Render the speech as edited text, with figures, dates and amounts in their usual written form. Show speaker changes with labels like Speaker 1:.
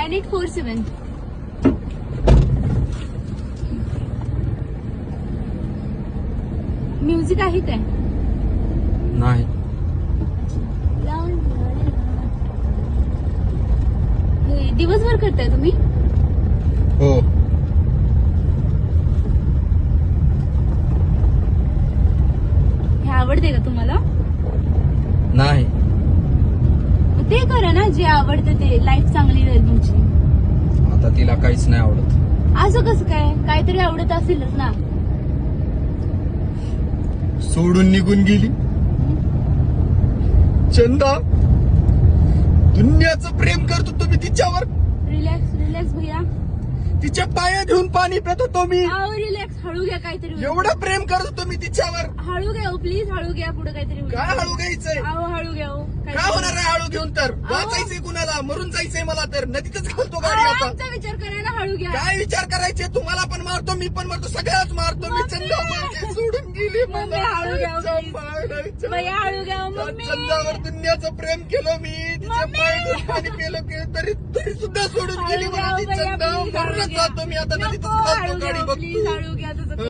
Speaker 1: 9847. Music आहे काय?
Speaker 2: नाही.
Speaker 1: हे दिवसभर करताय तुम्ही?
Speaker 2: हो.
Speaker 1: हे आवडते का तुम्हाला?
Speaker 2: नाही.
Speaker 1: मग ते करा ना, जे आवडतं ते. लाईफ चांगली राहील तुमची.
Speaker 2: आता तिला काहीच नाही आवडत.
Speaker 1: असं कसं काय? काहीतरी आवडत असेलच ना.
Speaker 2: सोडून निघून गेली. चंदा, दुनियाचं प्रेम करतो तुम्ही तिच्यावर.
Speaker 1: रिलॅक्स रिलॅक्स भैया.
Speaker 2: तिच्या पाया घेऊन पाणी पितो तो मी.
Speaker 1: रिलॅक्स. हळू घ्या काहीतरी.
Speaker 2: एवढं प्रेम करतो तुम्ही तिच्यावर.
Speaker 1: हळू घ्या प्लीज. हळू घ्या. पुढे काहीतरी होईल.
Speaker 2: काय हळू घ्यायचंय?
Speaker 1: अहो हळू घ्या.
Speaker 2: काय होणार आहे हळू घेऊन? तर वाचायचंय कुणाला? मरून जायचंय मला तर. नदीतच घालतो गाडी आता.
Speaker 1: आमचा विचार करा ना. हळू घ्या.
Speaker 2: काय विचार करायचे? तुम्हाला पण मारतो, मी पण मारतो, सगळ्याच मारतो मी. चंदा सोडून गेली
Speaker 1: मम्मी, हळू घ्या,
Speaker 2: मला.
Speaker 1: भैया हळू घ्या. मम्मी.
Speaker 2: चंदावर दुनियाचं प्रेम केलं मी. तिच्या पायातून पाणी पिलं की तरी सुद्धा सोडून गेली मला ती. चंदा मरूनच जातो मी आता. नदीतच घालतो गाडी.
Speaker 1: प्लीज
Speaker 2: बघतो.
Speaker 1: हळू घ्या.